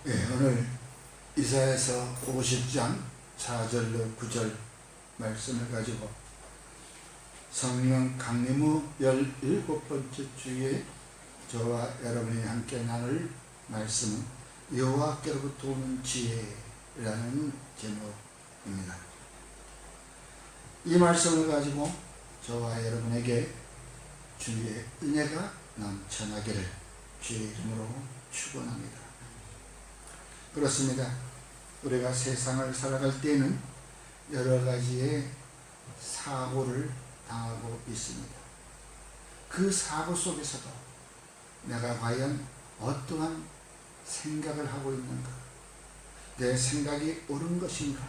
오늘 이사야서 50장 4절로 9절 말씀을 가지고 성령 강림 후 17번째 주에 저와 여러분이 함께 나눌 말씀은 여호와께로부터 오는 지혜라는 제목입니다. 이 말씀을 가지고 저와 여러분에게 주의 은혜가 넘쳐나기를 주의 이름으로 축원합니다. 그렇습니다. 우리가 세상을 살아갈 때에는 여러 가지의 사고를 당하고 있습니다. 그 사고 속에서도 내가 과연 어떠한 생각을 하고 있는가? 내 생각이 옳은 것인가?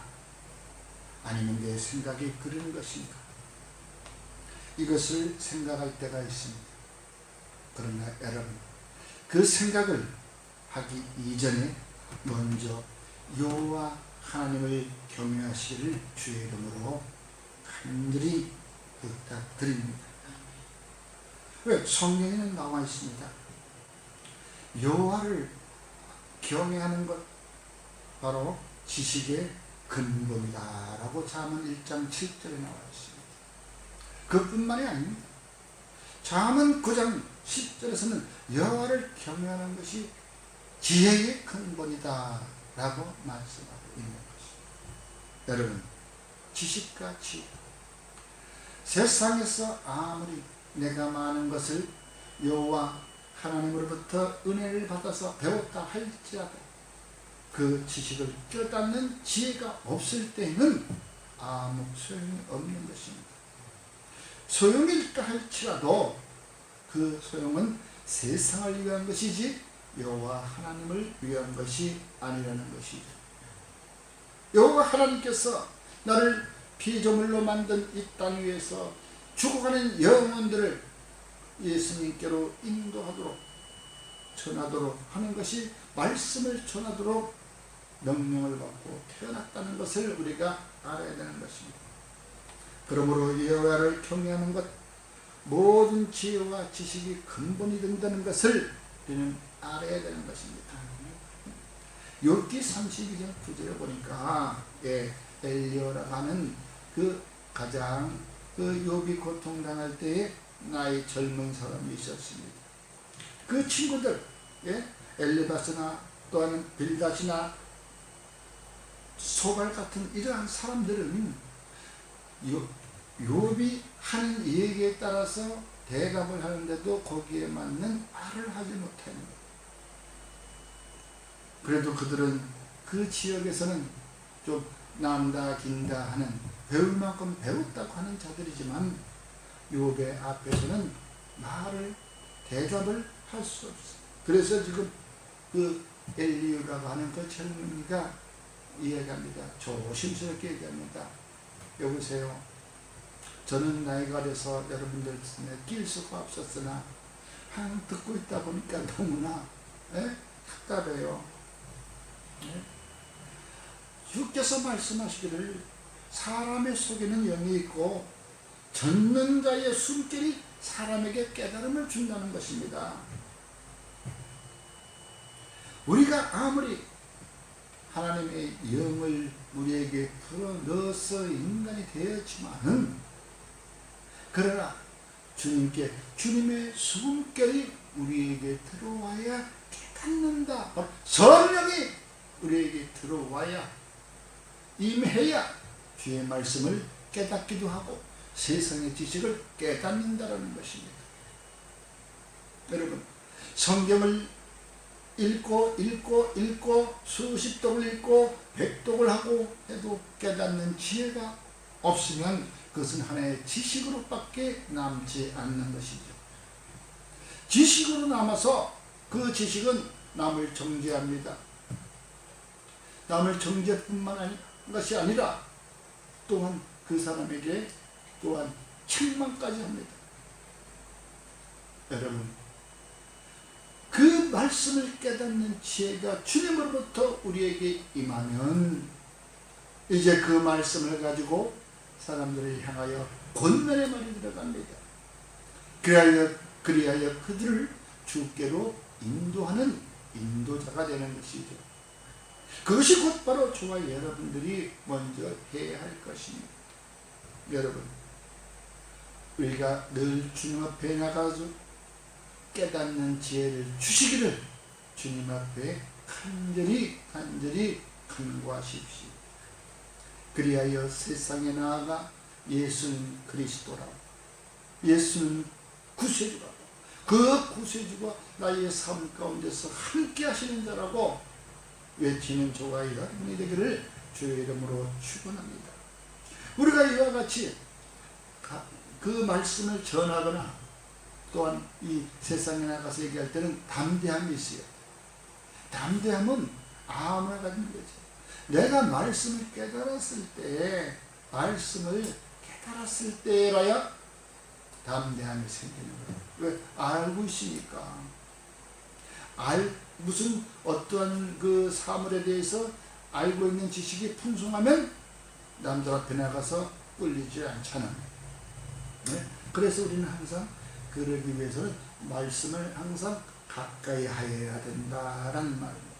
아니면 내 생각이 그른 것인가? 이것을 생각할 때가 있습니다. 그러나 여러분, 그 생각을 하기 이전에 먼저 여호와 하나님을 경외하시기를 주의 이름으로 간절히 부탁드립니다. 왜? 성경에는 나와 있습니다. 여호와를 경외하는 것 바로 지식의 근본이다 라고 잠언 1장 7절에 나와 있습니다. 그뿐만이 아닙니다. 잠언 9장 10절에서는 여호와를 경외하는 것이 지혜의 근본이다 라고 말씀하고 있는 것입니다. 여러분, 지식과 지혜, 세상에서 아무리 내가 많은 것을 여호와 하나님으로부터 은혜를 받아서 배웠다 할지라도 그 지식을 깨닫는 지혜가 없을 때는 아무 소용이 없는 것입니다. 소용이 있다 할지라도 그 소용은 세상을 위한 것이지 여호와 하나님을 위한 것이 아니라는 것이죠. 여호와 하나님께서 나를 피조물로 만든 이 땅 위에서 죽어가는 영혼들을 예수님께로 인도하도록 전하도록 하는 것이 말씀을 전하도록 명령을 받고 태어났다는 것을 우리가 알아야 되는 것입니다. 그러므로 여호와를 경외하는 것, 모든 지혜와 지식이 근본이 된다는 것을 우리는 알아야 되는 것입니다. 욥기 32장 9절에 보니까 엘리야라고 하는 그 가장 욥이 고통당할 때에 나이 젊은 사람이 있었습니다. 그 친구들, 엘리바스나 또한 빌닷이나 소발 같은 이러한 사람들은 욥이 하는 얘기에 따라서 대답을 하는데도 거기에 맞는 말을 하지 못합니다. 그래도 그들은 그 지역에서는 좀 남다 긴다 하는 배울 만큼 배웠다고 하는 자들이지만 욥의 앞에서는 말을 대답을 할 수 없어요. 그래서 지금 그 엘리야라고 하는 그 젊은이가 이야기합니다. 조심스럽게 얘기합니다. 여보세요. 저는 나이가 돼서 여러분들 손에 낄 수가 없었으나 항상 듣고 있다 보니까 너무나 답답해요. 주께서 말씀하시기를 사람의 속에는 영이 있고 전능자의 숨결이 사람에게 깨달음을 준다는 것입니다. 우리가 아무리 하나님의 영을 우리에게 불어넣어서 인간이 되었지만은 그러나 주님의 숨결이 우리에게 들어와야 깨닫는다. 성령이 우리에게 들어와야 임해야 주의 말씀을 깨닫기도 하고 세상의 지식을 깨닫는다는 것입니다. 여러분, 성경을 읽고 수십 독을 읽고 100독을 하고 해도 깨닫는 지혜가 없으면 그것은 하나의 지식으로밖에 남지 않는 것이죠. 지식으로 남아서 그 지식은 남을 정죄합니다. 남을 정죄뿐만 아닌 것이 아니라 또한 그 사람에게 또한 책망까지 합니다. 여러분, 그 말씀을 깨닫는 지혜가 주님으로부터 우리에게 임하면 이제 그 말씀을 가지고 사람들을 향하여 권면의 말이 들어갑니다. 그리하여 그들을 주께로 인도하는 인도자가 되는 것이죠. 그것이 곧바로 저와 여러분들이 먼저 해야 할 것입니다. 여러분, 우리가 늘 주님 앞에 나가서 깨닫는 지혜를 주시기를 주님 앞에 간절히 간구하십시오. 그리하여 세상에 나아가 예수는 그리스도라고, 예수는 구세주라고, 그 구세주가 나의 삶 가운데서 함께 하시는 자라고 외치는 저와 여러분이 되기를 주의 이름으로 축원합니다. 우리가 이와 같이 그 말씀을 전하거나 또한 이 세상에 나가서 얘기할 때는 담대함이 있어요. 담대함은 아무나 가진 거죠. 내가 말씀을 깨달았을 때라야 담대함이 생기는 거예요. 왜? 알고 있으니까. 무슨 어떠한 그 사물에 대해서 알고 있는 지식이 풍성하면 남들 앞에 나가서 꿀리지 않잖아요. 네? 그래서 우리는 항상 그러기 위해서는 말씀을 항상 가까이 하여야 된다라는 말입니다.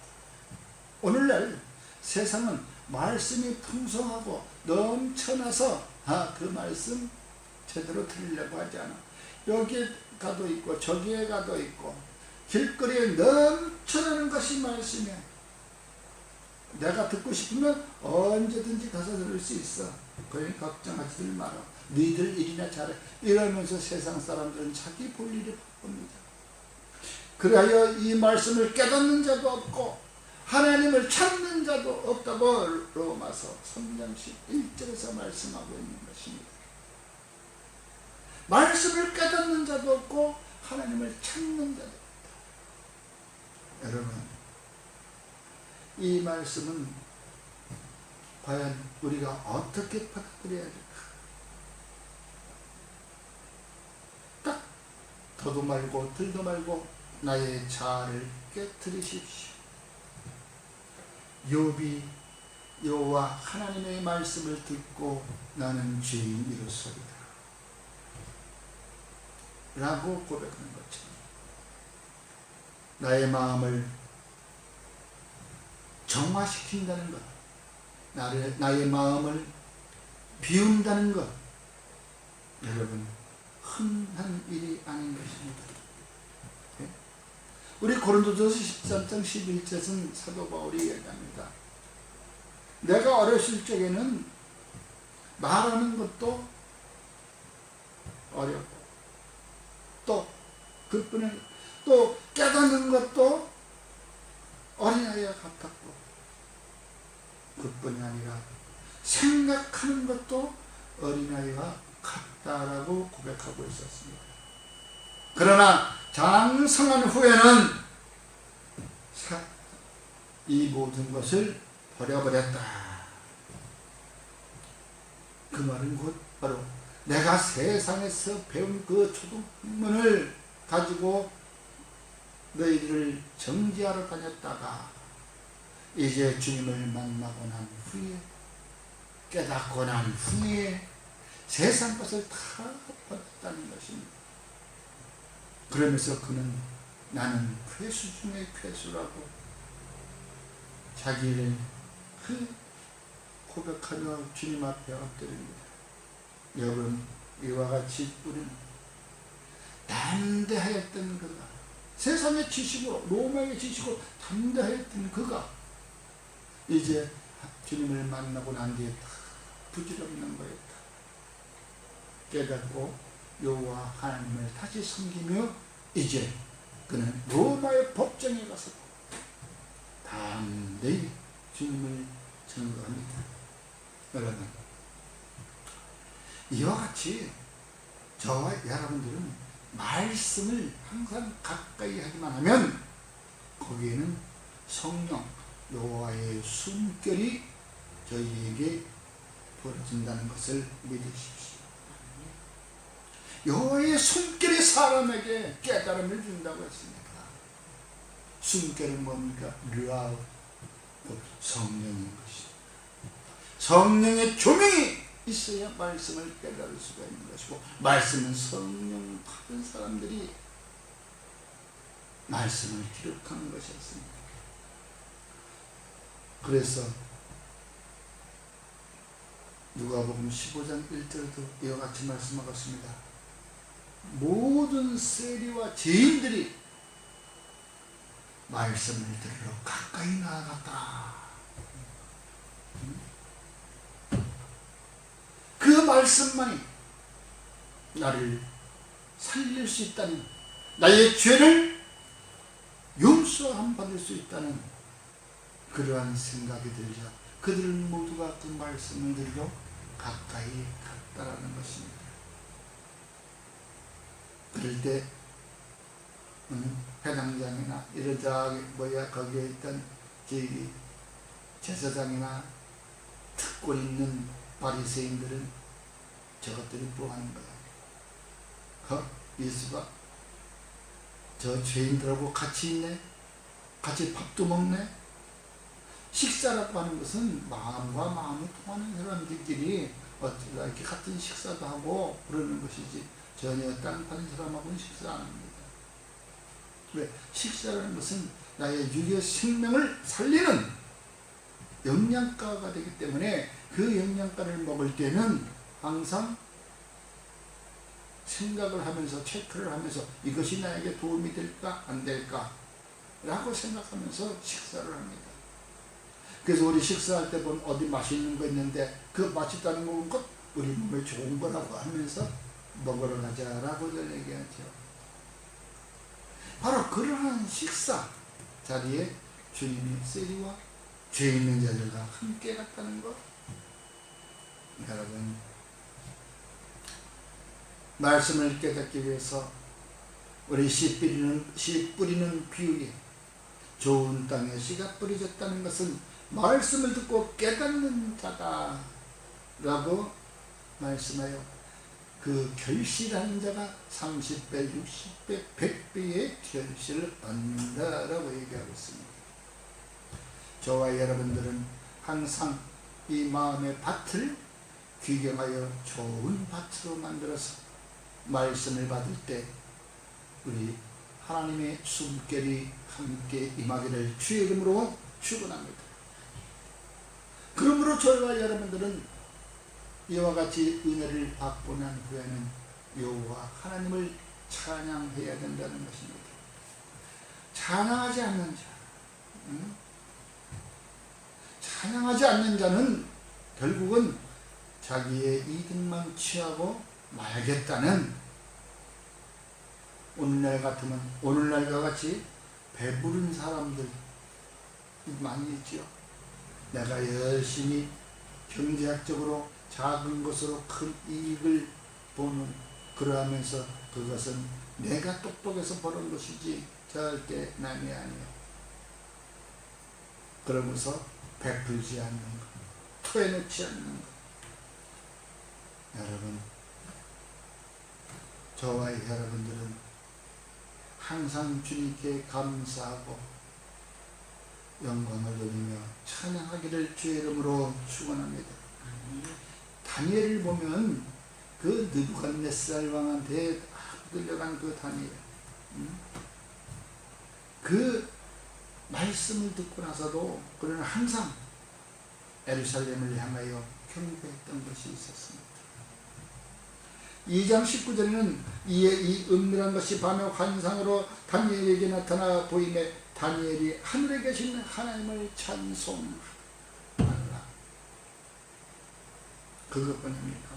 오늘날 세상은 말씀이 풍성하고 넘쳐나서 그 말씀 제대로 들으려고 하지 않아. 여기에 가도 있고 저기에 가도 있고 길거리에 넘쳐나는 것이 말씀이야. 내가 듣고 싶으면 언제든지 가서 들을 수 있어. 그러니 걱정하지들 마라. 너희들 일이나 잘해. 이러면서 세상 사람들은 자기 볼 일이 바쁩니다. 그리하여 이 말씀을 깨닫는 자도 없고 하나님을 찾는 자도 없다고 로마서 3장 11절에서 말씀하고 있는 것입니다. 말씀을 깨닫는 자도 없고 하나님을 찾는 자도 없다. 여러분, 이 말씀은 과연 우리가 어떻게 받아들여야 될까? 딱 더도 말고 들도 말고 나의 자아를 깨뜨리십시오. 욥이 여호와 하나님의 말씀을 듣고 나는 죄인이로소이다 라고 고백하는 것처럼 나의 마음을 정화시킨다는 것, 나의 마음을 비운다는 것, 여러분 흔한 일이 아닌 것입니다. 네? 우리 고린도전서 13장 11절은 사도 바울이 얘기합니다. 내가 어렸을 적에는 말하는 것도 어렵고 또 그뿐에 또 깨닫는 것도 어린아이와 같았고 그뿐이 아니라 생각하는 것도 어린아이와 같다라고 고백하고 있었습니다. 그러나 장성한 후에는 이 모든 것을 버려버렸다. 그 말은 곧 바로 내가 세상에서 배운 그 초등학문을 가지고 너희들을 정지하러 다녔다가 이제 주님을 만나고 난 후에 깨닫고 난 후에 세상 것을 다 버렸다는 것입니다. 그러면서 그는 나는 괴수 중에 괴수라고 자기를 고백하며 주님 앞에 엎드립니다. 여러분, 이와 같이 우리는 담대하였던 그가, 세상의 지식으로 로마의 지식으로 담대하였던 그가 이제 주님을 만나고 난 뒤에 다 부질없는 거였다. 깨닫고 여호와 하나님을 다시 섬기며 이제 그는 로마의 법정에 가서 담대히 주님을 증거합니다. 여러분, 이와 같이 저와 여러분들은 말씀을 항상 가까이 하기만 하면 거기에는 성령 여호와의 숨결이 저희에게 벌어진다는 것을 믿으십시오. 여호와의 숨결이 사람에게 깨달음을 준다고 했습니다. 숨결은 뭡니까? 르아, 성령인 것입니다. 성령의 조명이 있어야 말씀을 깨달을 수가 있는 것이고, 말씀은 성령 받은 사람들이 말씀을 기록하는 것이었습니다. 그래서 누가복음 15장 1절에도 이와 같이 말씀하겠습니다. 모든 세리와 죄인들이 말씀을 들으러 가까이 나아갔다. 그 말씀만이 나를 살릴 수 있다는, 나의 죄를 용서함 받을 수 있다는 그러한 생각이 들자 그들 모두가 그 말씀을 들으러 가까이 갔다라는 것입니다. 그럴 때 회당장이나 이런 거기에 있던 제사장이나 특권 있는 바리새인들은 저것들이 뭐 하는 거야? 예수가 저 죄인들하고 같이 있네? 같이 밥도 먹네? 식사라고 하는 것은 마음과 마음이 통하는 사람들끼리 어쩌다 이렇게 같은 식사도 하고 그러는 것이지, 전혀 다른 사람하고는 식사 안 합니다. 왜? 식사라는 것은 나의 육의 생명을 살리는 영양가가 되기 때문에 그 영양가를 먹을 때는 항상 생각을 하면서, 체크를 하면서 이것이 나에게 도움이 될까 안 될까 라고 생각하면서 식사를 합니다. 그래서 우리 식사할 때 보면 어디 맛있는 거 있는데 그 맛있다는 거 보면 우리 몸에 좋은 거라고 하면서 먹으러 가자라고 얘기하죠. 바로 그러한 식사 자리에 주님이 세리와 죄 있는 자들과 함께 갔다는 것. 여러분, 말씀을 깨닫기 위해서 우리 씨 뿌리는 비유에 좋은 땅에 씨가 뿌려졌다는 것은 말씀을 듣고 깨닫는 자다 라고 말씀하여 그 결실하는 자가 30배, 60배, 100배의 결실을 얻는다라고 얘기하고 있습니다. 저와 여러분들은 항상 이 마음의 밭을 귀경하여 좋은 밭으로 만들어서 말씀을 받을 때 우리 하나님의 숨결이 함께 임하기를 주의 이름으로 축원합니다. 그러므로 저와 여러분들은 이와 같이 은혜를 받고 난 후에는 여호와 하나님을 찬양해야 된다는 것입니다. 찬양하지 않는 자, 찬양하지 않는 자는 결국은 자기의 이득만 취하고 말겠다는, 오늘날과 같이 배부른 사람들 많이 있죠. 내가 열심히 경제학적으로 작은 것으로 큰 이익을 보는, 그러하면서 그것은 내가 똑똑해서 버는 것이지 절대 남이 아니요. 그러면서 베풀지 않는 것, 토해놓지 않는 것. 여러분, 저와 여러분들은 항상 주님께 감사하고 영광을 돌리며 찬양하기를 주의 이름으로 축원합니다. 다니엘을 보면 그 느부갓네살 왕한테 끌려간 그 다니엘, 그 말씀을 듣고 나서도 그는 항상 예루살렘을 향하여 경배했던 것이 있었습니다. 2장 19절에는 이에 이 은밀한 것이 밤의 환상으로 다니엘에게 나타나 보이매 다니엘이 하늘에 계신 하나님을 찬송하라. 그것뿐입니다.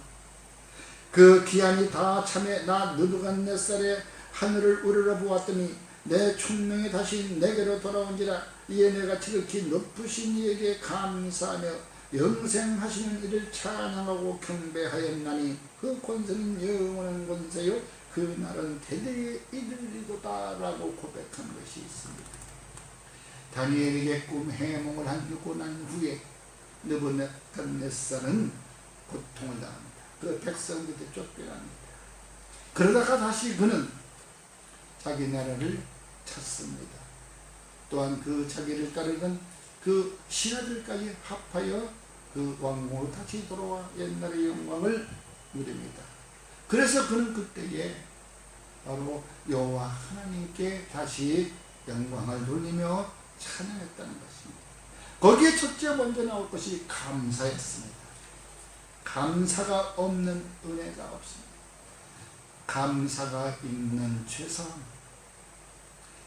그 기한이 다 참에 나 느부갓네살의 하늘을 우러러 보았더니 내 총명이 다시 내게로 돌아온지라. 이에 내가 지극히 높으신 이에게 감사하며 영생하시는 이를 찬양하고 경배하였나니 그 권세는 영원한 권세요 그 날은 대대에 이르리로다 라고 고백한 것이 있습니다. 다니엘에게 꿈 해몽을 하고 난 후에 느부갓네살은 고통을 당합니다. 그 백성들한테 쫓겨납니다. 그러다가 다시 그는 자기 나라를 찾습니다. 또한 그 자기를 따르는 그 신하들까지 합하여 그 왕궁으로 다시 돌아와 옛날의 영광을 누립니다. 그래서 그는 그때에 바로 여호와 하나님께 다시 영광을 돌리며 찬양했다는 것입니다. 거기에 첫째 먼저 나올 것이 감사였습니다. 감사가 없는 은혜가 없습니다. 감사가 있는 죄사함.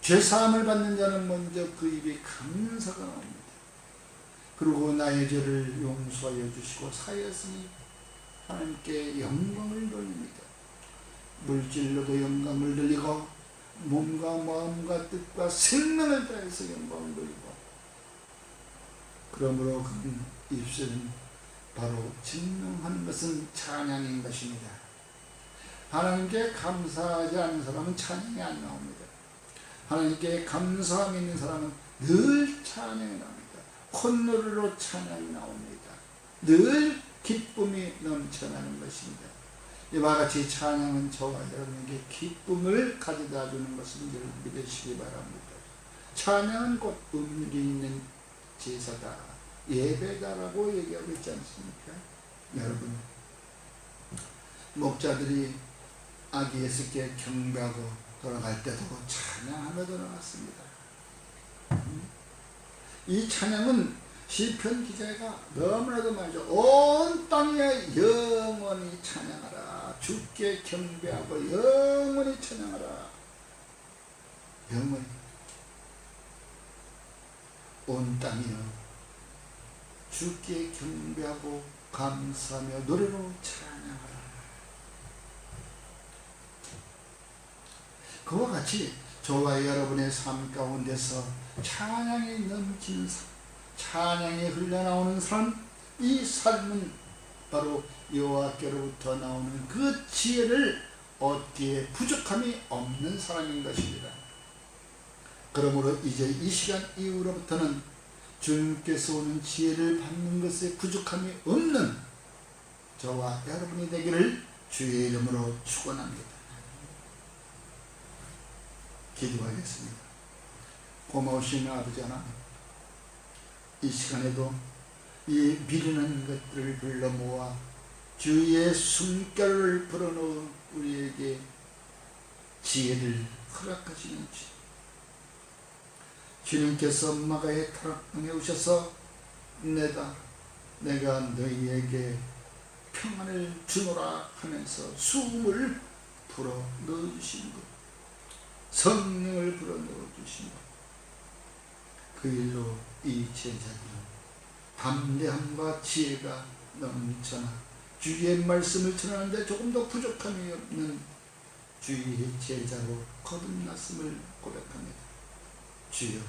죄사함을 받는 자는 먼저 그 입에 감사가 나옵니다. 그리고 나의 죄를 용서하여 주시고 사하였으니 하나님께 영광을 돌립니다. 물질로도 영광을 돌리고 몸과 마음과 뜻과 생명을 다해서 영광을 돌리고, 그러므로 그 입술은 바로 증명하는 것은 찬양인 것입니다. 하나님께 감사하지 않는 사람은 찬양이 안 나옵니다. 하나님께 감사함이 있는 사람은 늘 찬양이 나옵니다. 콧노래로 찬양이 나옵니다. 늘 기쁨이 넘쳐나는 것입니다. 이와 같이 찬양은 저와 여러분에게 기쁨을 가져다 주는 것을 믿으시기 바랍니다. 찬양은 곧 음률이 있는 제사다, 예배다라고 얘기하고 있지 않습니까? 여러분, 목자들이 아기 예수께 경배하고 돌아갈 때도 찬양하며 돌아갔습니다. 이 찬양은 시편 기자가 너무나도 많죠. 온 땅에 영원히 찬양하라. 주께 경배하고 영원히 찬양하라. 영원히. 온 땅이여 주께 경배하고 감사하며 노래로 찬양하라. 그와 같이 저와 여러분의 삶 가운데서 찬양이 넘치는 삶, 찬양이 흘러나오는 삶, 이 삶은 바로 여호와께로부터 나오는 그 지혜를 얻기에 부족함이 없는 사람인 것입니다. 그러므로 이제 이 시간 이후로부터는 주님께서 오는 지혜를 받는 것에 부족함이 없는 저와 여러분이 되기를 주의 이름으로 축원합니다. 기도하겠습니다. 고마우신 아버지 하나님, 이 시간에도 이 미련한 것들을 불러 모아 주의 숨결을 불어넣은 우리에게 지혜를 허락하시는 주님께서 마가의 타락방에 오셔서 내가 너희에게 평안을 주노라 하면서 숨을 불어 넣어주신 것, 성령을 불어 넣어주신 것, 그 일로 이 제자들은 담대함과 지혜가 넘쳐나 주의 말씀을 전하는데 조금 더 부족함이 없는 주의 제자로 거듭났음을 고백합니다. 주여,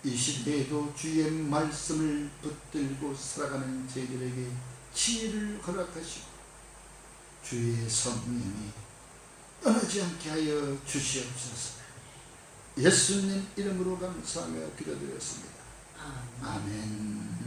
이 시대에도 주의 말씀을 붙들고 살아가는 저희들에게 지혜를 허락하시고 주의 성령이 떠나지 않게 하여 주시옵소서. 예수님 이름으로 감사하며 기도드렸습니다. 아멘.